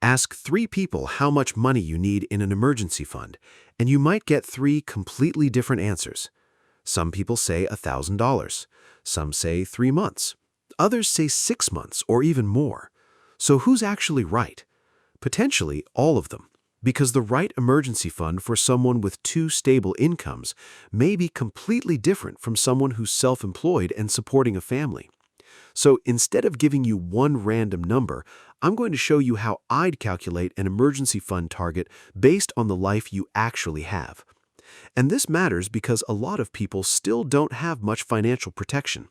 Ask 3 people how much money you need in an emergency fund, and you might get 3 completely different answers. Some people say $1,000. Some say 3 months. Others say 6 months or even more. So who's actually right? Potentially all of them, because the right emergency fund for someone with 2 stable incomes may be completely different from someone who's self-employed and supporting a family. So instead of giving you one random number, I'm going to show you how I'd calculate an emergency fund target based on the life you actually have. And this matters because a lot of people still don't have much financial protection.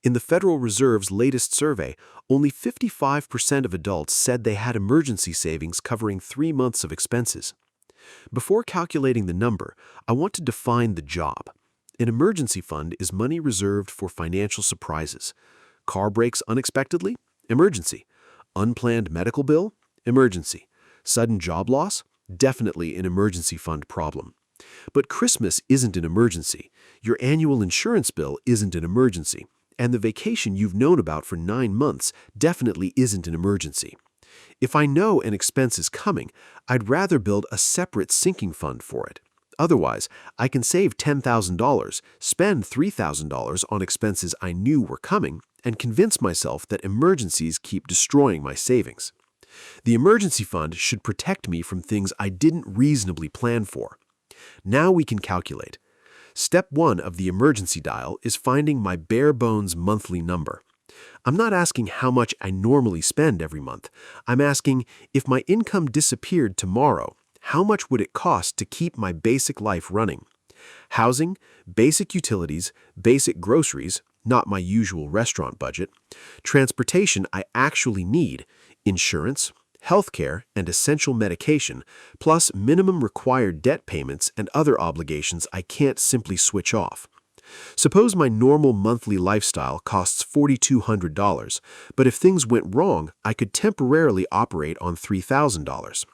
In the Federal Reserve's latest survey, only 55% of adults said they had emergency savings covering 3 months of expenses. Before calculating the number, I want to define the job. An emergency fund is money reserved for financial surprises. Car breaks unexpectedly? Emergency. Unplanned medical bill? Emergency. Sudden job loss? Definitely an emergency fund problem. But Christmas isn't an emergency. Your annual insurance bill isn't an emergency. And the vacation you've known about for 9 months definitely isn't an emergency. If I know an expense is coming, I'd rather build a separate sinking fund for it. Otherwise, I can save $10,000, spend $3,000 on expenses I knew were coming, and convince myself that emergencies keep destroying my savings. The emergency fund should protect me from things I didn't reasonably plan for. Now we can calculate. Step 1 of the emergency dial is finding my bare-bones monthly number. I'm not asking how much I normally spend every month. I'm asking, if my income disappeared tomorrow, how much would it cost to keep my basic life running? Housing, basic utilities, basic groceries, not my usual restaurant budget, transportation I actually need, insurance, healthcare, and essential medication, plus minimum required debt payments and other obligations I can't simply switch off. Suppose my normal monthly lifestyle costs $4,200, but if things went wrong, I could temporarily operate on $3,000.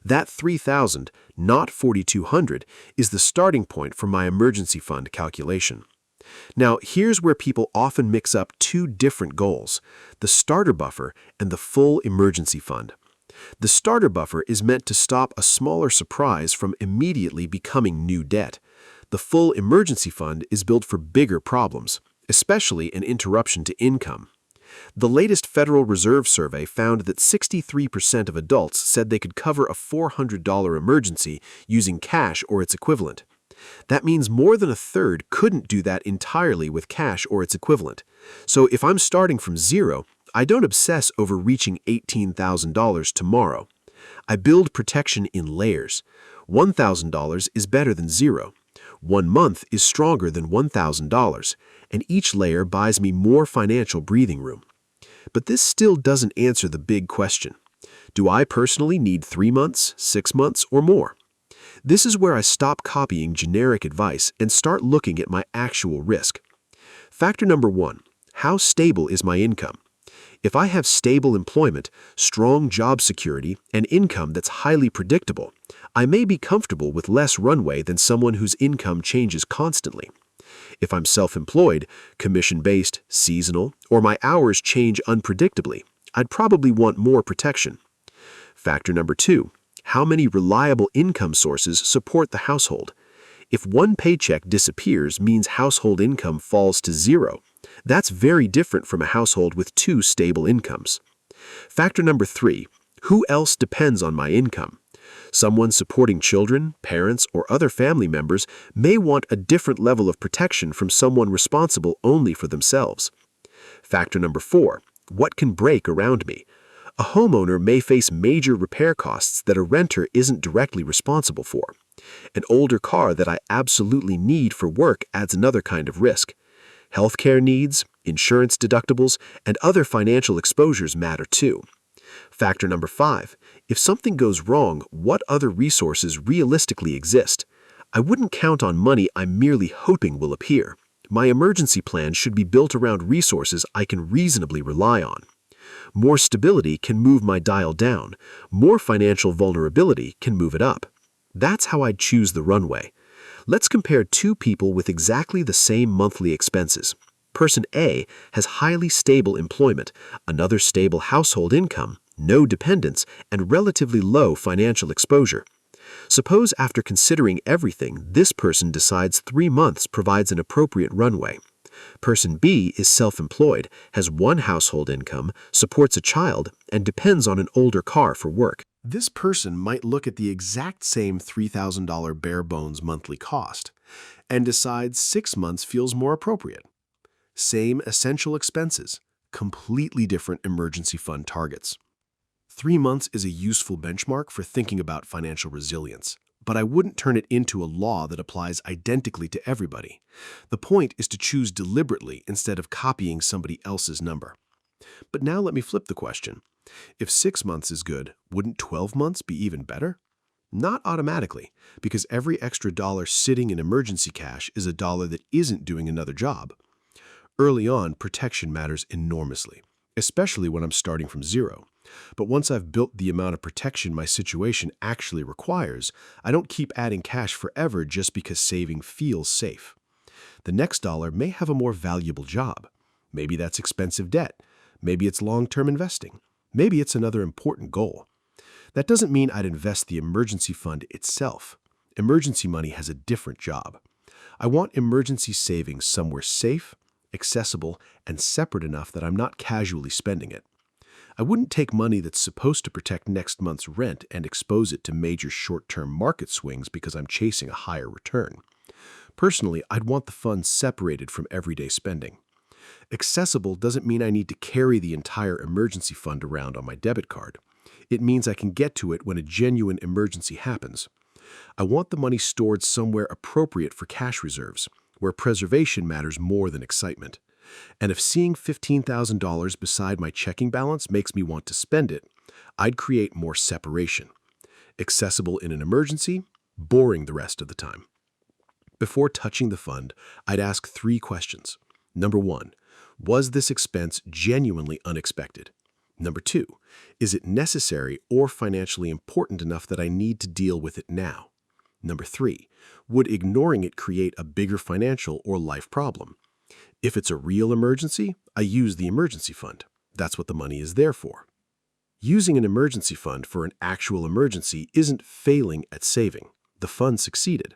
That $3,000, not $4,200, is the starting point for my emergency fund calculation. Now, here's where people often mix up 2 different goals, the starter buffer and the full emergency fund. The starter buffer is meant to stop a smaller surprise from immediately becoming new debt. The full emergency fund is built for bigger problems, especially an interruption to income. The latest Federal Reserve survey found that 63% of adults said they could cover a $400 emergency using cash or its equivalent. That means more than a third couldn't do that entirely with cash or its equivalent. So if I'm starting from zero, I don't obsess over reaching $18,000 tomorrow. I build protection in layers. $1,000 is better than zero. 1 month is stronger than $1,000, and each layer buys me more financial breathing room. But this still doesn't answer the big question. Do I personally need 3 months, 6 months, or more? This is where I stop copying generic advice and start looking at my actual risk. Factor number 1, how stable is my income? If I have stable employment, strong job security, and income that's highly predictable, I may be comfortable with less runway than someone whose income changes constantly. If I'm self-employed, commission-based, seasonal, or my hours change unpredictably, I'd probably want more protection. Factor number 2, how many reliable income sources support the household? If one paycheck disappears means household income falls to zero. That's very different from a household with 2 stable incomes. Factor number 3, who else depends on my income? Someone supporting children, parents, or other family members may want a different level of protection from someone responsible only for themselves. Factor number 4, what can break around me? A homeowner may face major repair costs that a renter isn't directly responsible for. An older car that I absolutely need for work adds another kind of risk. Healthcare needs, insurance deductibles, and other financial exposures matter too. Factor number 5, if something goes wrong, what other resources realistically exist? I wouldn't count on money I'm merely hoping will appear. My emergency plan should be built around resources I can reasonably rely on. More stability can move my dial down. More financial vulnerability can move it up. That's how I'd choose the runway. Let's compare 2 people with exactly the same monthly expenses. Person A has highly stable employment, another stable household income, no dependence, and relatively low financial exposure. Suppose after considering everything, this person decides 3 months provides an appropriate runway. Person B is self-employed, has one household income, supports a child, and depends on an older car for work. This person might look at the exact same $3,000 bare-bones monthly cost and decide 6 months feels more appropriate. Same essential expenses, completely different emergency fund targets. 3 months is a useful benchmark for thinking about financial resilience, but I wouldn't turn it into a law that applies identically to everybody. The point is to choose deliberately instead of copying somebody else's number. But now let me flip the question. If 6 months is good, wouldn't 12 months be even better? Not automatically, because every extra dollar sitting in emergency cash is a dollar that isn't doing another job. Early on, protection matters enormously, especially when I'm starting from zero. But once I've built the amount of protection my situation actually requires, I don't keep adding cash forever just because saving feels safe. The next dollar may have a more valuable job. Maybe that's expensive debt. Maybe it's long-term investing. Maybe it's another important goal. That doesn't mean I'd invest the emergency fund itself. Emergency money has a different job. I want emergency savings somewhere safe, accessible, and separate enough that I'm not casually spending it. I wouldn't take money that's supposed to protect next month's rent and expose it to major short-term market swings because I'm chasing a higher return. Personally, I'd want the funds separated from everyday spending. Accessible doesn't mean I need to carry the entire emergency fund around on my debit card. It means I can get to it when a genuine emergency happens. I want the money stored somewhere appropriate for cash reserves, where preservation matters more than excitement. And if seeing $15,000 beside my checking balance makes me want to spend it, I'd create more separation. Accessible in an emergency, boring the rest of the time. Before touching the fund, I'd ask 3 questions. Number 1, was this expense genuinely unexpected? Number 2, is it necessary or financially important enough that I need to deal with it now? Number 3, would ignoring it create a bigger financial or life problem? If it's a real emergency, I use the emergency fund. That's what the money is there for. Using an emergency fund for an actual emergency isn't failing at saving. The fund succeeded.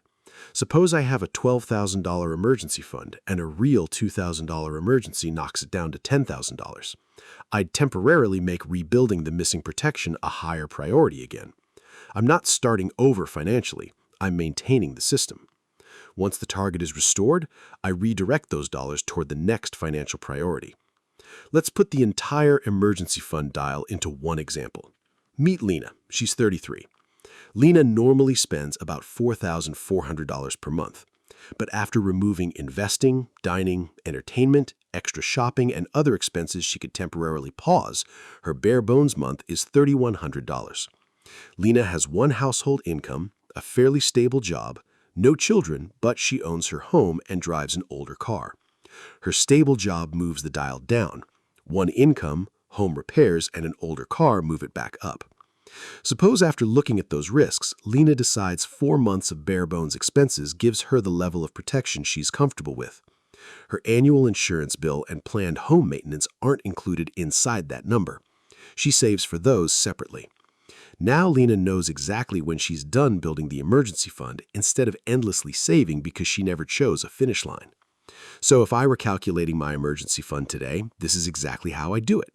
Suppose I have a $12,000 emergency fund and a real $2,000 emergency knocks it down to $10,000. I'd temporarily make rebuilding the missing protection a higher priority again. I'm not starting over financially. I'm maintaining the system. Once the target is restored, I redirect those dollars toward the next financial priority. Let's put the entire emergency fund dial into one example. Meet Lena. She's 33. Lena normally spends about $4,400 per month. But after removing investing, dining, entertainment, extra shopping, and other expenses she could temporarily pause, her bare bones month is $3,100. Lena has one household income, a fairly stable job, no children, but she owns her home and drives an older car. Her stable job moves the dial down. One income, home repairs, and an older car move it back up. Suppose after looking at those risks, Lena decides 4 months of bare-bones expenses gives her the level of protection she's comfortable with. Her annual insurance bill and planned home maintenance aren't included inside that number. She saves for those separately. Now Lena knows exactly when she's done building the emergency fund instead of endlessly saving because she never chose a finish line. So if I were calculating my emergency fund today, this is exactly how I do it.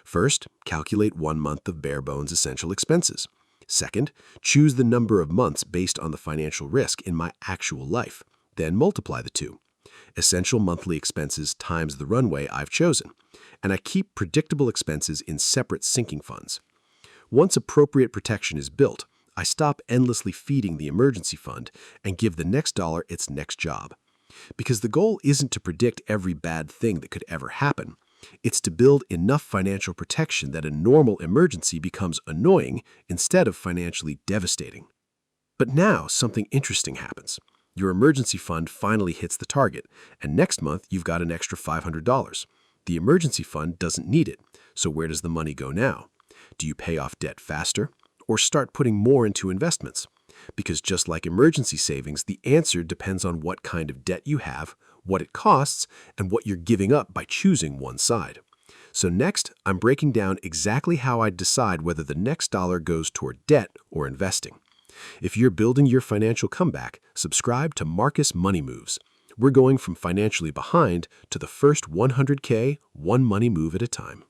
First, calculate 1 month of bare-bones essential expenses. Second, choose the number of months based on the financial risk in my actual life. Then multiply the two. Essential monthly expenses times the runway I've chosen. And I keep predictable expenses in separate sinking funds. Once appropriate protection is built, I stop endlessly feeding the emergency fund and give the next dollar its next job. Because the goal isn't to predict every bad thing that could ever happen. It's to build enough financial protection that a normal emergency becomes annoying instead of financially devastating. But now something interesting happens. Your emergency fund finally hits the target, and next month you've got an extra $500. The emergency fund doesn't need it, so where does the money go now? Do you pay off debt faster, or start putting more into investments? Because just like emergency savings, the answer depends on what kind of debt you have, what it costs, and what you're giving up by choosing one side. So next, I'm breaking down exactly how I'd decide whether the next dollar goes toward debt or investing. If you're building your financial comeback, subscribe to Marcus Money Moves. We're going from financially behind to the first 100K, one money move at a time.